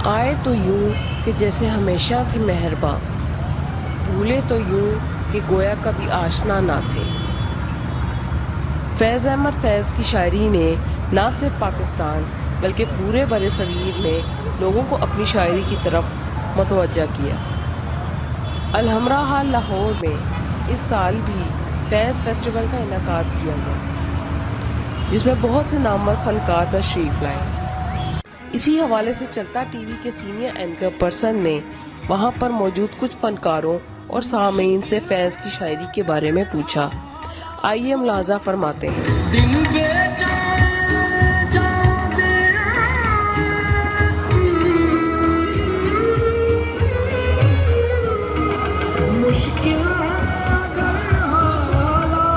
आए तो यूं कि जैसे हमेशा थे मेहरबां, भूले तो यूं कि गोया कभी आशना ना थे। फैज़ अहमद फैज़ की शायरी ने ना सिर्फ पाकिस्तान बल्कि पूरे बरे-सगीर में लोगों को अपनी शायरी की तरफ मतवज्जा किया। अलहमरा हाल लाहौर में इस साल भी फैज़ फेस्टिवल का इनेकाद किया गया, जिसमें बहुत से नामवर फनकार तशरीफ़ लाए। इसी हवाले से चलता टीवी के सीनियर एंकर पर्सन ने वहां पर मौजूद कुछ फनकारों और सामीन से फैज़ की शायरी के बारे में पूछा। आइए मुलाजा फरमाते हैं।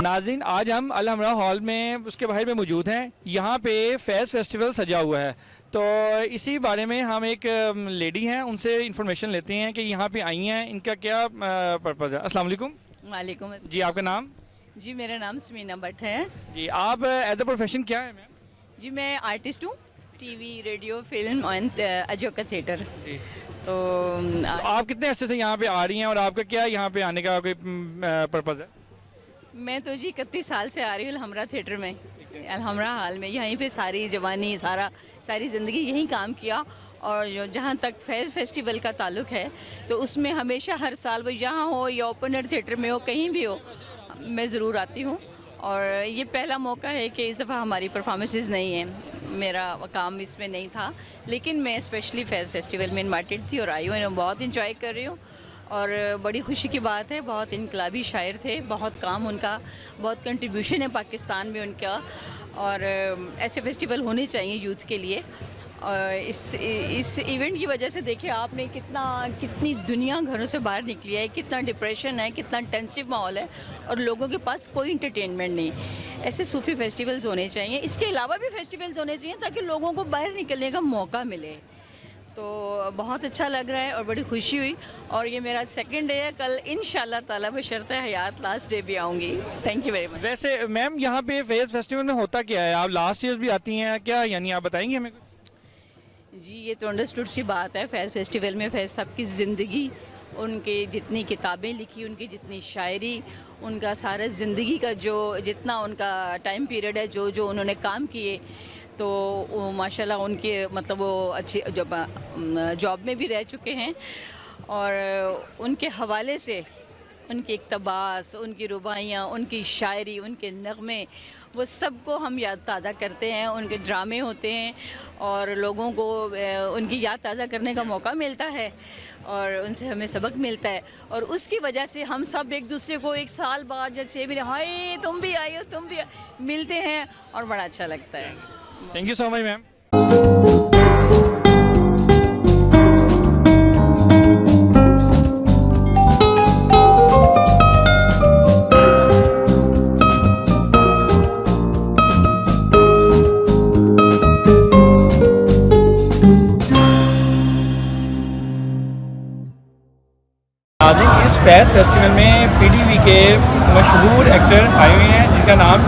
नाज़रीन, आज हम अल हमरा हॉल में उसके बाहर में मौजूद हैं। यहाँ पे फैज़ फेस्टिवल सजा हुआ है, तो इसी बारे में हम एक लेडी हैं, उनसे इंफॉर्मेशन लेते हैं कि यहाँ पे आई हैं, इनका क्या पर्पज़ है। अस्सलाम वालेकुम। वालेकुम अस्सलाम। जी, आपका नाम? जी, मेरा नाम स्मीना भट्ट है। जी, आप एज अ प्रोफेशन क्या है मैम? जी, मैं आर्टिस्ट हूँ, TV, radio, film and Ajoka theatre. जी, तो तो आप कितने अरसे से यहाँ पे आ रही हैं और आपका क्या यहाँ पे आने का कोई पर्पज़ है? मैं तो जी 31 साल से आ रही हूँ अलहमरा थिएटर में, अलहमरा हाल में। यहीं पे सारी जवानी, सारी ज़िंदगी यहीं काम किया। और जो जहाँ तक फैज़ फेस्टिवल का ताल्लुक़ है, तो उसमें हमेशा हर साल वो यहाँ हो या ओपन एयर थिएटर में हो, कहीं भी हो, मैं ज़रूर आती हूँ। और ये पहला मौका है कि इस दफ़ा हमारी परफॉर्मेंसेस नहीं हैं, मेरा काम इसमें नहीं था, लेकिन मैं स्पेशली फैज़ फेस्टिवल में इनवाइटेड थी और आई हूँ। बहुत इंजॉय कर रही हूँ और बड़ी खुशी की बात है। बहुत इनकलाबी शायर थे, बहुत काम उनका, बहुत कंट्रीब्यूशन है पाकिस्तान में उनका। और ऐसे फेस्टिवल होने चाहिए यूथ के लिए। और इस इवेंट की वजह से देखिए आपने कितनी दुनिया घरों से बाहर निकली है, कितना डिप्रेशन है, कितना टेंसिव माहौल है और लोगों के पास कोई इंटरटेनमेंट नहीं। ऐसे सूफ़ी फेस्टिवल्स होने चाहिए, इसके अलावा भी फेस्टिवल्स होने चाहिए ताकि लोगों को बाहर निकलने का मौका मिले। तो बहुत अच्छा लग रहा है और बड़ी खुशी हुई। और ये मेरा सेकंड डे है, कल इंशाल्लाह ताला बशर्ते हयात लास्ट डे भी आऊँगी। Thank you very much. वैसे मैम, यहाँ पे फैज़ फेस्टिवल में होता क्या है? आप लास्ट ईयर भी आती हैं क्या, यानी आप बताएंगी हमें? जी, ये तो अंडरस्टूड सी बात है। फैज़ फेस्टिवल में फैज़ साहब की ज़िंदगी, उनके जितनी किताबें लिखी, उनकी जितनी शायरी, उनका सारा ज़िंदगी का जो जितना उनका टाइम पीरियड है, जो जो उन्होंने काम किए, तो वो माशाल्लाह उनके मतलब वो अच्छी जॉब में भी रह चुके हैं। और उनके हवाले से उनके इक़्तिबास, उनकी रुबाइयाँ, उनकी शायरी, उनके नग़्मे, वो सबको हम याद ताज़ा करते हैं। उनके ड्रामे होते हैं और लोगों को उनकी याद ताज़ा करने का मौका मिलता है और उनसे हमें सबक मिलता है। और उसकी वजह से हम सब एक दूसरे को 1 साल बाद या 6 महीने, हाय तुम भी आई हो, तुम भी मिलते हैं और बड़ा अच्छा लगता है। Thank you so much ma'am. नाज़रीन, इस फैज़ फेस्टिवल में पीटीवी के मशहूर एक्टर आए हुए हैं जिनका नाम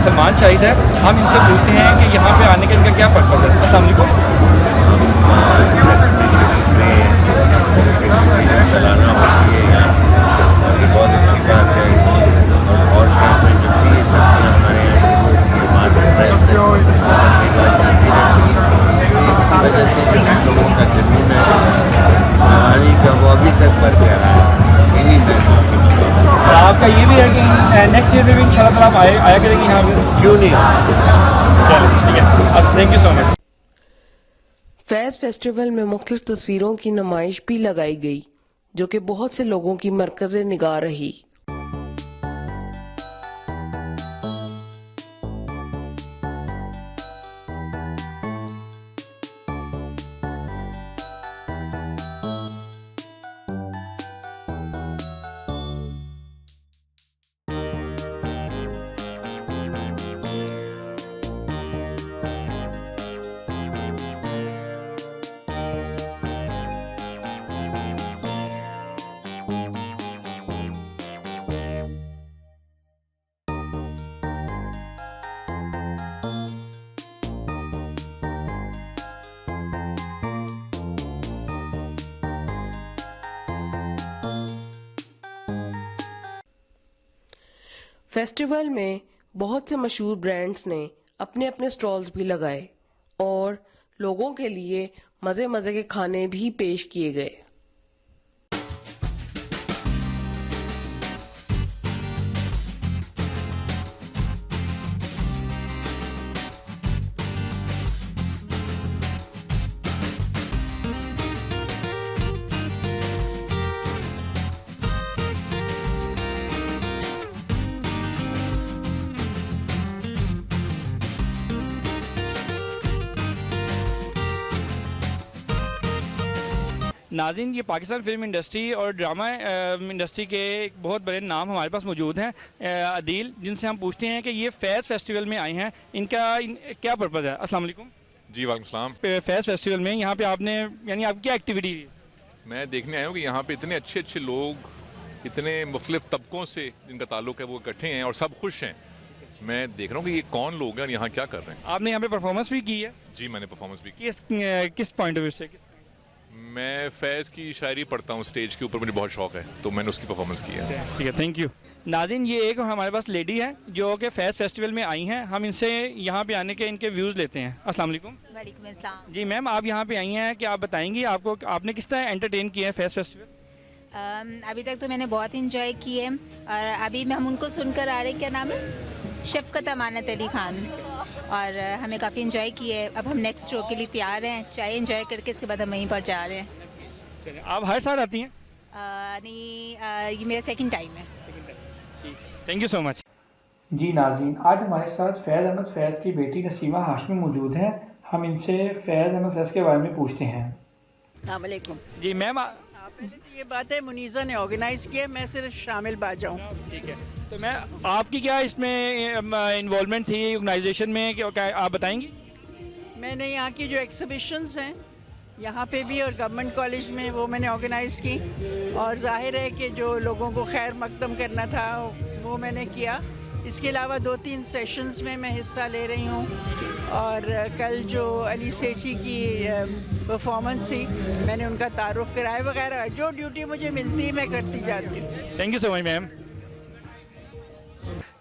सलमान शाहिद है। हम इनसे पूछते हैं कि यहाँ पे आने का इनका क्या पर्पज़ है। अस्सलाम वालेकुम। चलाना होती है यहाँ, ये बहुत अच्छी बात है। और शाम में जब भी ये सब्जियाँ हमारे यहाँ शुरू होती है, मार्च अप्रैल तक इस बात चलती रहती है। इसकी वजह से जो हम लोगों का जुनून है आने का, वो अभी तक बरकरार है। इन्हीं में और आपका ये भी है कि नेक्स्ट ईयर में भी इंशाल्लाह ताला आप आया करेंगे यहाँ पे? क्यों नहीं? चलो ठीक है, thank you so much. Faiz festival में मुख्तलिफ तस्वीरों की नुमाइश भी लगाई गई, जो कि बहुत से लोगों की मरकज़े निगाह रही। फेस्टिवल में बहुत से मशहूर ब्रांड्स ने अपने अपने स्टॉल्स भी लगाए और लोगों के लिए मज़े मज़े के खाने भी पेश किए गए। नाज़रीन, ये पाकिस्तान फिल्म इंडस्ट्री और ड्रामा इंडस्ट्री के एक बहुत बड़े नाम हमारे पास मौजूद हैं, अदील, जिनसे हम पूछते हैं कि ये फैज़ फेस्टिवल में आए हैं, इनका क्या पर्पज़ है। अस्सलाम वालेकुम। जी वालेकुम सलाम। फैज़ फेस्टिवल में यहाँ पे आपने यानी आपकी क्या एक्टिविटी? मैं देखने आया हूँ कि यहाँ पे इतने अच्छे अच्छे लोग, इतने मुख्तलिफ तबकों से जिनका ताल्लुक है वो इकट्ठे हैं और सब खुश हैं। मैं देख रहा हूँ कि ये कौन लोग हैं और यहाँ क्या कर रहे हैं। आपने यहाँ पे परफॉर्मेंस भी की है? जी मैंने परफॉर्मेस भी की। किस पॉइंट ऑफ व्यू से? मैं फैज़ की शायरी पढ़ता हूँ स्टेज के ऊपर, मुझे बहुत शौक है, तो मैंने उसकी परफॉर्मेंस की है। ठीक है, थैंक यू। नाज़रीन, ये एक हमारे पास लेडी है जो कि फैज़ फेस्टिवल में आई हैं, हम इनसे यहाँ पे आने के इनके व्यूज़ लेते हैं। अस्सलाम वालेकुम। वालेकुम अस्सलाम। जी मैम, आप यहाँ पे आई हैं कि आप बताएंगी आपको आपने किस तरह एंटरटेन किया है फैज़ फेस्टिवल? अभी तक तो मैंने बहुत इंजॉय किए और अभी हम उनको सुनकर आ रहे हैं, क्या नाम है, शफ़क़त अमानत अली खान, और हमें काफ़ी इंजॉय किए। अब हम नेक्स्ट शो के लिए तैयार हैं, चाय इंजॉय करके इसके बाद हम वहीं पर जा रहे हैं। आप हर साल आती हैं? नहीं, ये मेरा सेकंड टाइम है। Thank you so much. जी नाज़रीन, आज हमारे साथ फैज़ अहमद फैज़ की बेटी नसीमा हाशमी मौजूद हैं। हम इनसे फैज़ अहमद फैज़ के बारे में पूछते हैं। अस्सलाम वालेकुम। जी मैम, पहले तो ये बात है मुनीज़ा ने ऑर्गेनाइज़ किया, मैं सिर्फ शामिल बाजा हूँ। ठीक है, तो मैं आपकी क्या इसमें इन्वॉल्वमेंट थी ऑर्गेनाइजेशन में, क्या आप बताएंगी? मैंने यहाँ की जो एग्ज़िबिशंस हैं यहाँ पे भी और गवर्नमेंट कॉलेज में, वो मैंने ऑर्गेनाइज़ की, और ज़ाहिर है कि जो लोगों को खैर मकदम करना था वो मैंने किया। इसके अलावा 2-3 सेशंस में मैं हिस्सा ले रही हूँ, और कल जो अली सेठी की परफॉर्मेंस थी मैंने उनका तारुफ कराया वगैरह, जो ड्यूटी मुझे मिलती है मैं करती जाती हूँ। Thank you so much ma'am.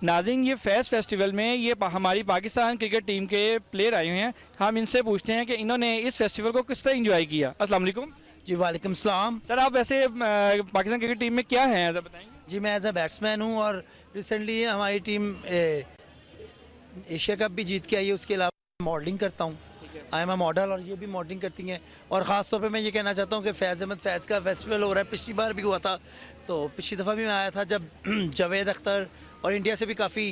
नाज़रीन, ये फैज़ फेस्टिवल में ये हमारी पाकिस्तान क्रिकेट टीम के प्लेयर आए हुए हैं, हम इनसे पूछते हैं कि इन्होंने इस फेस्टिवल को किस तरह एंजॉय किया। अस्सलाम वालेकुम। जी वालेकुम सलाम। सर, आप वैसे पाकिस्तान क्रिकेट टीम में क्या हैं, ऐसा बताएंगे? जी मैं एज अ बैट्समैन हूँ और रिसेंटली हमारी टीम एशिया कप भी जीत के आई है। उसके अलावा मॉडलिंग करता हूँ, आई एम अ मॉडल, और ये भी मॉडलिंग करती हैं। और ख़ास तौर पे मैं ये कहना चाहता हूँ कि फैज़ अहमद फैज़ का फेस्टिवल हो रहा है, पिछली बार भी हुआ था, तो पिछली दफ़ा भी मैं आया था जब जावेद अख्तर और इंडिया से भी काफ़ी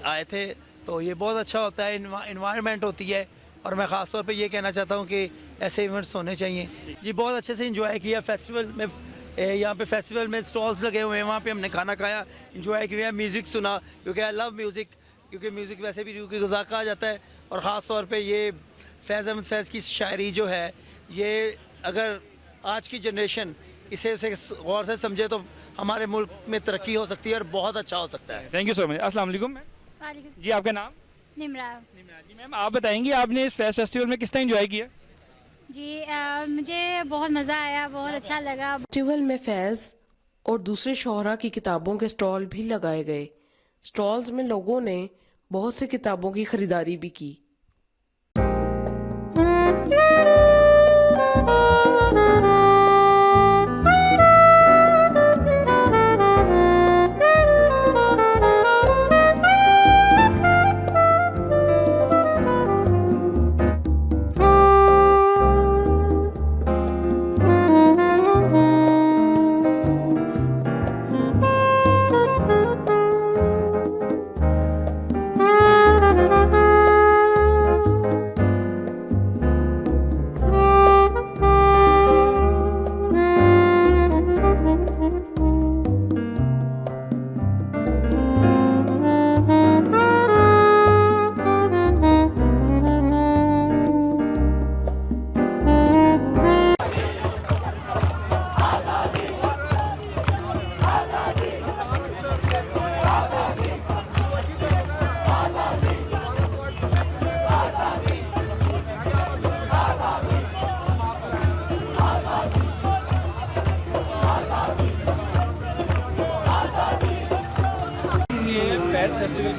आए थे, तो ये बहुत अच्छा होता है, इन्वायरमेंट होती है, और मैं ख़ास तौर पे ये कहना चाहता हूँ कि ऐसे इवेंट्स होने चाहिए। जी बहुत अच्छे से इंजॉय किया फेस्टिवल में। यहाँ पे फेस्टिवल में स्टॉल्स लगे हुए हैं, वहाँ पे हमने खाना खाया, इंजॉय किया, म्यूज़िक सुना, क्योंकि आई लव म्यूज़िक, क्योंकि म्यूज़िक वैसे भी रूह की ग़िज़ा कहा जाता है। और ख़ास तौर पे ये फैज़ अहमद फैज़ की शायरी जो है, ये अगर आज की जनरेशन इसे गौर से समझे तो हमारे मुल्क में तरक्की हो सकती है और बहुत अच्छा हो सकता है। Thank you so much. अस्सलाम वालेकुम। जी आपका नाम? निमरा। जी मैम, आप बताएंगी आपने इस फैज़ फेस्टिवल में किस तरह एंजॉय किया? जी मुझे बहुत मज़ा आया, बहुत अच्छा लगा। फेस्टिवल में फैज़ और दूसरे शोहरा की किताबों के स्टॉल भी लगाए गए। स्टॉल्स में लोगों ने बहुत सी किताबों की खरीदारी भी की।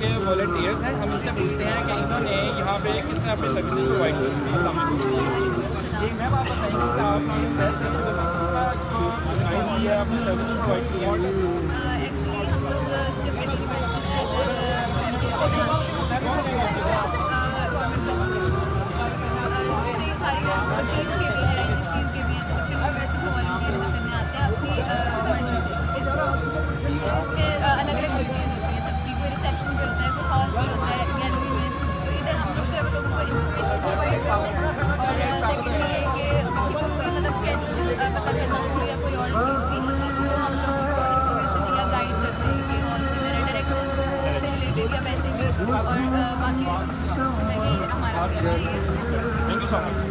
के वॉलंटियर्स हैं, हम इनसे पूछते हैं कि इन्होंने यहाँ पे किस तरह अपनी सर्विसेज प्रोवाइड की। एक मैम आप बताएंगे कि आपने फेस्ट फेस्टिवल में किस तरह इसको ऑर्गेनाइज किया, अपनी सर्विसेज प्रोवाइड की? एक्चुअली हम लोग डिफरेंट यूनिवर्सिटी से दूसरी सारी टीम के भी है, जिस यू के भी हैं, तो डिफरेंट यूनिवर्सिटी से वॉलंटियर इधर करने आते हैं अपनी मर्जी से। इसमें अलग अलग ड्यूटीज़ होती हैं सबकी, कोई रिसेप्शन भी होता है, कोई हॉल भी होता है गैलरी में, तो इधर हम लोग जो है लोगों को इन्फॉर्मेशन प्रोवाइड करते हैं। और सेकेंडली ये कि किसी को कोई मतलब स्केड्यूल पता करना हो या कोई और चीज़ भी, तो हम लोगों को इन्फॉर्मेशन या गाइड करते हैं कि हॉल्स की तरह डायरेक्शन से रिलेटेड या वैसे भी, और बाकी यही हमारा। Thank you so much.